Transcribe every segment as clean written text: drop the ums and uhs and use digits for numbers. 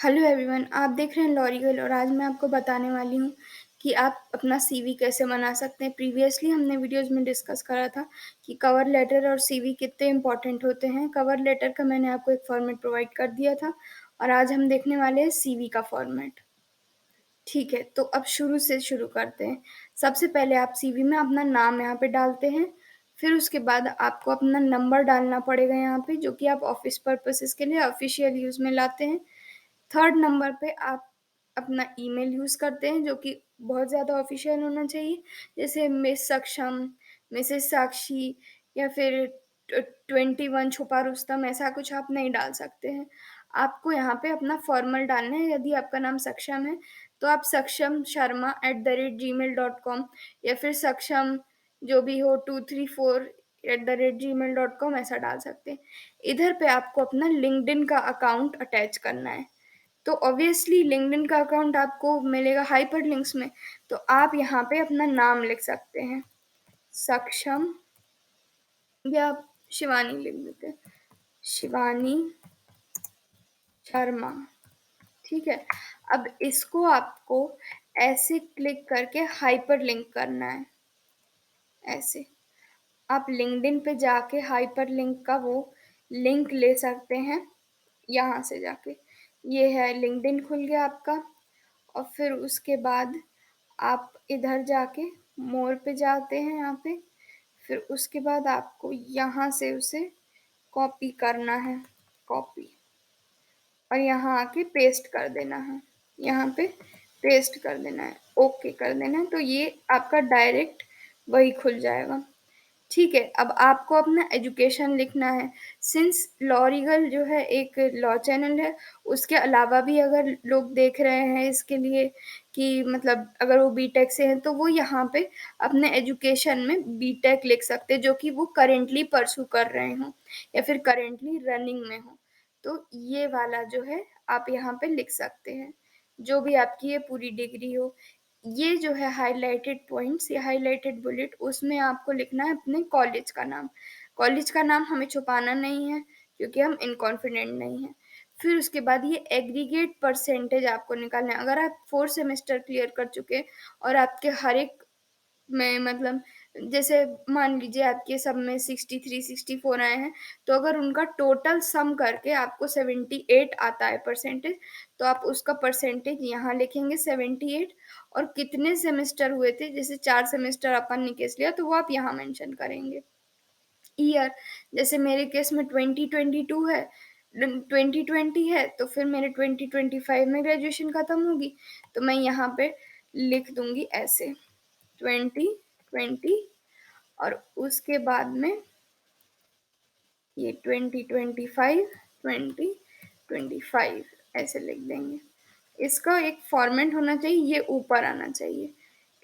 Hello everyone, आप देख रहे हैं लॉरियल और आज मैं आपको बताने वाली हूँ कि आप अपना सीवी कैसे बना सकते हैं। प्रीवियसली हमने वीडियोस में डिस्कस करा था कि कवर लेटर और सीवी कितने इम्पोर्टेंट होते हैं। कवर लेटर का मैंने आपको एक फॉर्मेट प्रोवाइड कर दिया था और आज हम देखने वाले हैं सीवी का फॉर्मेट। ठीक है, तो अब शुरू से शुरू करते हैं। सबसे पहले आप सीवी में अपना नाम यहाँ पे डालते हैं, फिर उसके बाद आपको अपना नंबर डालना पड़ेगा यहाँ पे, जो कि आप ऑफिस पर्पसेस के लिए ऑफिशियल यूज़ में लाते हैं। थर्ड नंबर पे आप अपना ईमेल यूज़ करते हैं, जो कि बहुत ज़्यादा ऑफिशियल होना चाहिए, जैसे मिस सक्षम, मिसेस साक्षी या फिर 21 छुपा रुस्तम, ऐसा कुछ आप नहीं डाल सकते हैं। आपको यहाँ पे अपना फॉर्मल डालना है। यदि आपका नाम सक्षम है तो आप सक्षम शर्मा @gmail.com या फिर सक्षम जो भी हो 234 @gmail.com ऐसा डाल सकते हैं। इधर पे आपको अपना लिंक्डइन का अकाउंट अटैच करना है। तो ऑब्वियसली लिंक्डइन का अकाउंट आपको मिलेगा हाइपरलिंक्स में, तो आप यहाँ पे अपना नाम लिख सकते हैं, सक्षम, या आप शिवानी लिख देते हैं, शिवानी शर्मा। ठीक है, अब इसको आपको ऐसे क्लिक करके हाइपरलिंक करना है। ऐसे आप लिंक्डइन पे जाके हाइपरलिंक का वो लिंक ले सकते हैं यहाँ से जाके। ये है, लिंक्डइन खुल गया आपका। और फिर उसके बाद आप इधर जाके मोर पे जाते हैं यहाँ पे। फिर उसके बाद आपको यहाँ से उसे कॉपी करना है, कॉपी, और यहाँ आके पेस्ट कर देना है। यहाँ पे पेस्ट कर देना है, ओके कर देना है, तो ये आपका डायरेक्ट वही खुल जाएगा। ठीक है, अब आपको अपना एजुकेशन लिखना है। सिंस लॉरिगल जो है एक लॉ चैनल है, उसके अलावा भी अगर लोग देख रहे हैं इसके लिए कि मतलब अगर वो बीटेक से हैं तो वो यहाँ पे अपने एजुकेशन में बीटेक लिख सकते हैं, जो कि वो करेंटली परसू कर रहे हों या फिर करेंटली रनिंग में हो। तो ये वाला जो है आप यहाँ पे लिख सकते हैं, जो भी आपकी ये पूरी डिग्री हो। ये जो है हाइलाइटेड पॉइंट्स या हाइलाइटेड बुलेट, उसमें आपको लिखना है अपने कॉलेज का नाम। कॉलेज का नाम हमें छुपाना नहीं है क्योंकि हम इनकॉन्फिडेंट नहीं हैं। फिर उसके बाद ये एग्रीगेट परसेंटेज आपको निकालना है। अगर आप 4 सेमेस्टर क्लियर कर चुके और आपके हर एक में मतलब जैसे मान लीजिए आपके सब में 63 64 आए हैं, तो अगर उनका टोटल सम करके आपको 78 आता है परसेंटेज, तो आप उसका परसेंटेज यहाँ लिखेंगे 78। और कितने सेमेस्टर हुए थे, जैसे 4 सेमेस्टर अपन ने केस लिया तो वो आप यहाँ मेंशन करेंगे। ईयर, जैसे मेरे केस में 2022 है, 2020 है, तो फिर मेरे 2025 में ग्रेजुएशन खत्म होगी, तो मैं यहाँ पे लिख दूंगी ऐसे 2020। और उसके बाद में ये 2025 ऐसे लिख देंगे। इसका एक फॉर्मेट होना चाहिए, ये ऊपर आना चाहिए।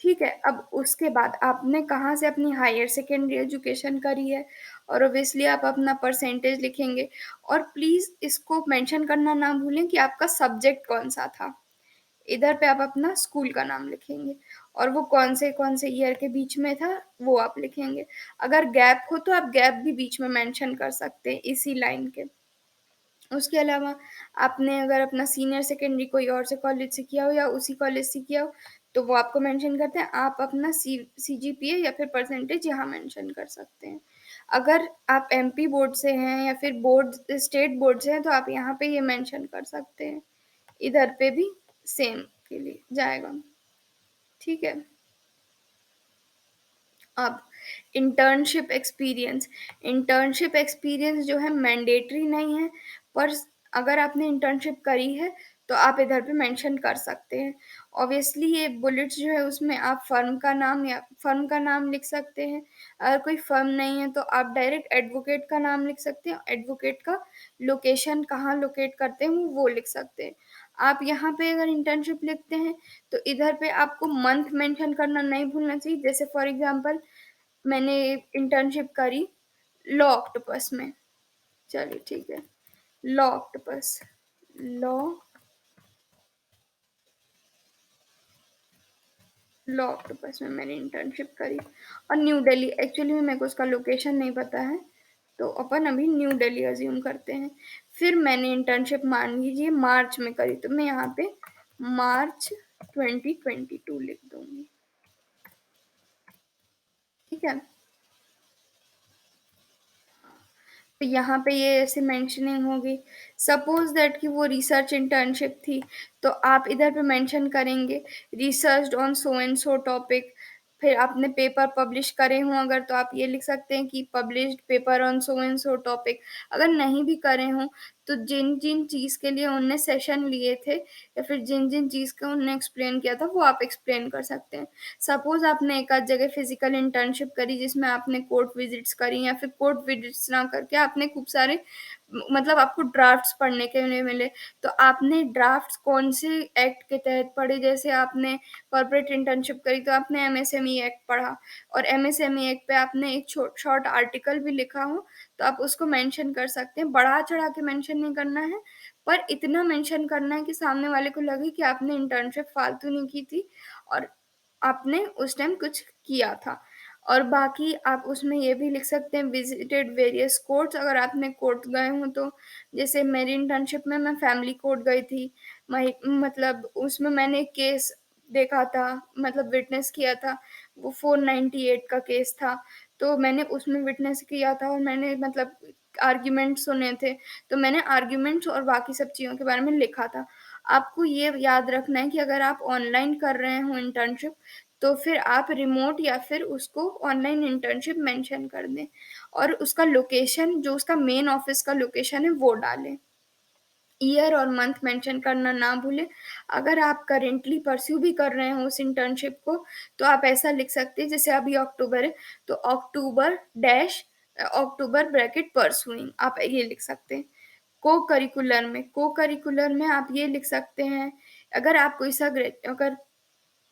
ठीक है, अब उसके बाद आपने कहाँ से अपनी हायर सेकेंडरी एजुकेशन करी है, और ओबियसली आप अपना परसेंटेज लिखेंगे। और प्लीज़ इसको मेंशन करना ना भूलें कि आपका सब्जेक्ट कौन सा था। इधर पे आप अपना स्कूल का नाम लिखेंगे और वो कौन से ईयर के बीच में था वो आप लिखेंगे। अगर गैप हो तो आप गैप भी बीच में मेंशन कर सकते हैं इसी लाइन के। उसके अलावा आपने अगर अपना सीनियर सेकेंडरी कोई और से कॉलेज से किया हो या उसी कॉलेज से किया हो, तो वो आपको मेंशन करते हैं। आप अपना सीजीपीए या फिर परसेंटेज यहाँ मेंशन कर सकते हैं। अगर आप एमपी बोर्ड से हैं या फिर बोर्ड स्टेट बोर्ड से हैं तो आप यहाँ पे ये मेंशन कर सकते हैं। इधर पे भी सेम के लिए जाएगा। ठीक है, अब इंटर्नशिप एक्सपीरियंस जो है मैंडेटरी नहीं है, पर अगर आपने इंटर्नशिप करी है तो आप इधर पे मेंशन कर सकते हैं। ऑब्वियसली ये बुलेट्स जो है उसमें आप फर्म का नाम लिख सकते हैं। अगर कोई फर्म नहीं है तो आप डायरेक्ट एडवोकेट का नाम लिख सकते हैं, एडवोकेट का लोकेशन कहाँ लोकेट करते हैं वो लिख सकते हैं। आप यहाँ पे अगर इंटर्नशिप लिखते हैं तो इधर पे आपको मंथ मेंशन करना नहीं भूलना चाहिए। जैसे फॉर एग्जांपल मैंने इंटर्नशिप करी लॉ ऑक्टोपस में, चलिए ठीक है, law octopus, law law octopus में मैंने इंटर्नशिप करी और न्यू दिल्ली। एक्चुअली में मेरे को उसका लोकेशन नहीं पता है, तो अपन अभी न्यू दिल्ली अज़्यूम करते हैं। फिर मैंने इंटर्नशिप मान लीजिए मार्च में करी, तो मैं यहाँ पे मार्च 2022 लिख दूँगी, ठीक है? तो यहाँ पे ये ऐसे मेंशनिंग होगी। सपोज़ दैट कि वो रिसर्च इंटर्नशिप थी, तो आप इधर पे मेंशन करेंगे researched on so and so topic. फिर आपने पेपर पब्लिश करे हों अगर, तो आप ये लिख सकते हैं कि published paper on so and so topic. अगर नहीं भी करे हों, तो जिन-जिन चीज़ के लिए उनने सेशन लिए थे या फिर जिन-जिन चीज़ का उन्होंने एक्सप्लेन किया था, वो आप एक्सप्लेन कर सकते हैं। सपोज़ आपने एक आध जगह फिज़िकल इंटर्नशिप करी जिसमें आपने कोर्ट विज़िट्स करी, या फिर कोर्ट विज़िट्स ना करके आपने खूब सारे मतलब आपको ड्राफ्ट्स पढ़ने के लिए मिले, तो आपने ड्राफ्ट्स कौन से एक्ट के तहत पढ़े? जैसे आपने कॉर्पोरेट इंटर्नशिप करी तो आपने एमएसएमई एक्ट पढ़ा, और एमएसएमई एक्ट पे आपने एक शॉर्ट आर्टिकल भी लिखा हो, तो आप उसको मेंशन कर सकते हैं। बढ़ा-चढ़ा के मेंशन नहीं करना है, पर इतना मेंशन करना है कि सामने वाले को लगे कि आपने इंटर्नशिप फालतू नहीं की थी और आपने उस टाइम कुछ किया था। और बाकी आप उसमें ये भी लिख सकते हैं विज़िटेड वेरियस कोर्ट्स, अगर आपने कोर्ट गए हों तो। जैसे मेरी इंटर्नशिप में मैं फैमिली कोर्ट गई थी। मही मतलब उसमें मैंने एक केस देखा था, मतलब विटनेस किया था। वो 498 का केस था, तो मैंने उसमें विटनेस किया था और मैंने मतलब आर्ग्यूमेंट सुने थे। तो मैंने आर्ग्यूमेंट्स और बाकी सब चीज़ों के बारे में लिखा था। आपको ये याद रखना है कि अगर आप ऑनलाइन कर रहे हो इंटर्नशिप, तो फिर आप रिमोट या फिर उसको ऑनलाइन इंटर्नशिप मेंशन कर दें, और उसका लोकेशन जो उसका मेन ऑफ़िस का लोकेशन है वो डालें। ईयर और मंथ मेंशन करना ना भूलें। अगर आप करेंटली परस्यू भी कर रहे हो उस इंटर्नशिप को, तो आप ऐसा लिख सकते हैं, जैसे अभी अक्टूबर है, तो अक्टूबर डैश अक्टूबर ब्रैकेट परस्यूइंग आप ये लिख सकते हैं। को-करिकुलर में आप ये लिख सकते हैं, अगर आप कोई सा अगर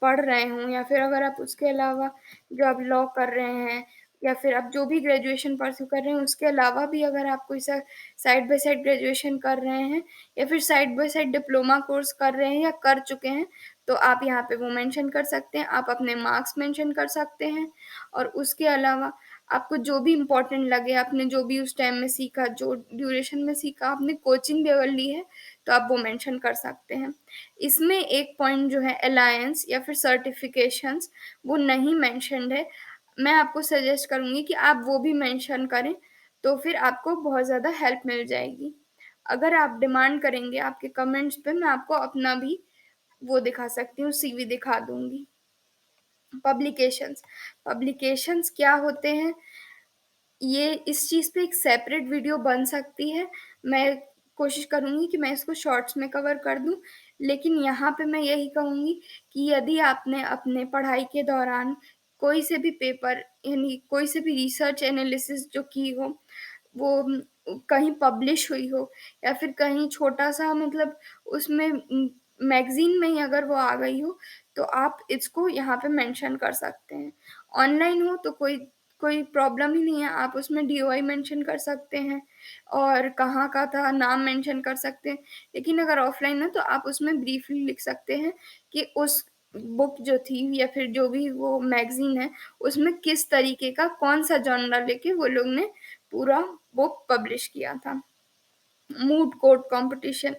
पढ़ रहे हों, या फिर अगर आप उसके अलावा जो आप लॉ कर रहे हैं, या फिर आप जो भी ग्रेजुएशन परस्यू कर रहे हैं उसके अलावा भी अगर आप कोई सा साइड बाय साइड ग्रेजुएशन कर रहे हैं, या फिर side by side diploma course कर रहे हैं या कर चुके हैं, तो आप यहाँ पे वो मेंशन कर सकते हैं। आप अपने मार्क्स मेंशन कर सकते हैं, और उसके अलावा आपको जो भी इम्पोर्टेंट लगे, आपने जो भी उस टाइम में सीखा, जो ड्यूरेशन में सीखा, आपने कोचिंग भी अगर ली है, तो आप वो मेंशन कर सकते हैं। इसमें एक पॉइंट जो है अलायंस या फिर सर्टिफ़िकेशंस, वो नहीं मेंशन्ड है। मैं आपको सजेस्ट करूँगी कि आप वो भी मेंशन करें, तो फिर आपको बहुत ज़्यादा हेल्प मिल जाएगी। अगर आप डिमांड करेंगे आपके कमेंट्स पे, मैं आपको अपना भी वो दिखा सकती हूँ, सीवी दिखा दूँगी। पब्लिकेशंस, पब्लिकेशंस क्या होते हैं, ये इस चीज़ पे एक सेपरेट वीडियो बन सकती है। मैं कोशिश करूँगी कि मैं इसको शॉर्ट्स में कवर कर दूँ, लेकिन यहाँ पे मैं यही कहूँगी कि यदि आपने अपने पढ़ाई के दौरान कोई से भी पेपर, यानी कोई से भी रिसर्च एनालिसिस जो की हो, वो कहीं पब्लिश हुई हो, या फिर कहीं छोटा-सा मतलब उसमें मैगज़ीन में ही अगर वो आ गई हो, तो आप इसको यहाँ पे मेंशन कर सकते हैं। ऑनलाइन हो तो कोई कोई प्रॉब्लम ही नहीं है, आप उसमें डीओआई मेंशन कर सकते हैं और कहाँ का था नाम मेंशन कर सकते हैं। लेकिन अगर ऑफ़लाइन है तो आप उसमें ब्रीफली लिख सकते हैं कि उस बुक जो थी या फिर जो भी वो मैगज़ीन है, उसमें किस तरीके का कौन-सा जॉनरा लेके वो लोग ने पूरा बुक पब्लिश किया था। मूट कोर्ट कॉम्पिटिशन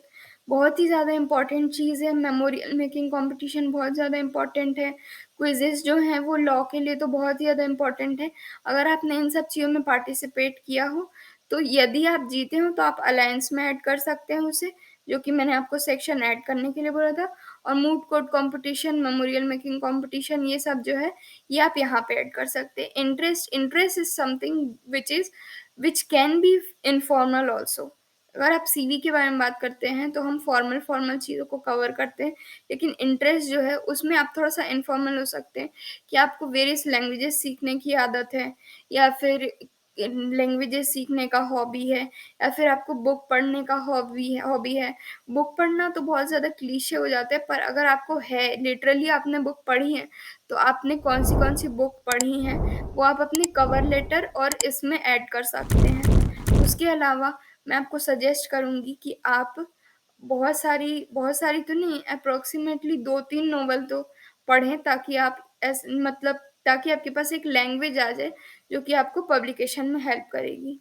बहुत ही ज़्यादा इम्पोर्टेंट चीज़ है, मेमोरियल मेकिंग कॉम्पिटिशन बहुत ज़्यादा इम्पोर्टेंट है, क्विज़ेज़ जो हैं वो लॉ के लिए तो बहुत ही ज़्यादा इम्पोर्टेंट है। अगर आपने इन सब चीज़ों में पार्टिसिपेट किया हो, तो यदि आप जीते हो तो आप अलायंस में ऐड कर सकते हैं उसे, जो कि मैंने आपको सेक्शन ऐड करने के लिए बोला था। और moot court competition, memorial making competition, ये सब जो है, ये आप यहाँ पे ऐड कर सकते हैं। Interest is something which can be informal also. अगर आप सीवी के बारे में बात करते हैं, तो हम फॉर्मल चीज़ों को कवर करते हैं, लेकिन इंटरेस्ट जो है, उसमें आप थोड़ा-सा इन्फॉर्मल हो सकते हैं कि आपको वेरियस लैंग्वेजेज़ सीखने की आदत है, या फिर लैंग्वेजेज़ सीखने का हॉबी है, या फिर आपको बुक पढ़ने का हॉबी है। बुक पढ़ना तो बहुत ज़्यादा क्लीशे हो जाता है, पर अगर आपको है, लिटरली आपने बुक पढ़ी है, तो आपने कौन-सी बुक पढ़ी हैं, वो आप अपने कवर लेटर और इसमें ऐड कर सकते हैं। उसके अलावा मैं आपको सजेस्ट करूँगी कि आप बहुत सारी तो नहीं, अप्रॉक्सिमेटली 2-3 नॉवल तो पढ़ें, ताकि आप ताकि आपके पास एक लैंग्वेज आ जाए, जो कि आपको पब्लिकेशन में हेल्प करेगी।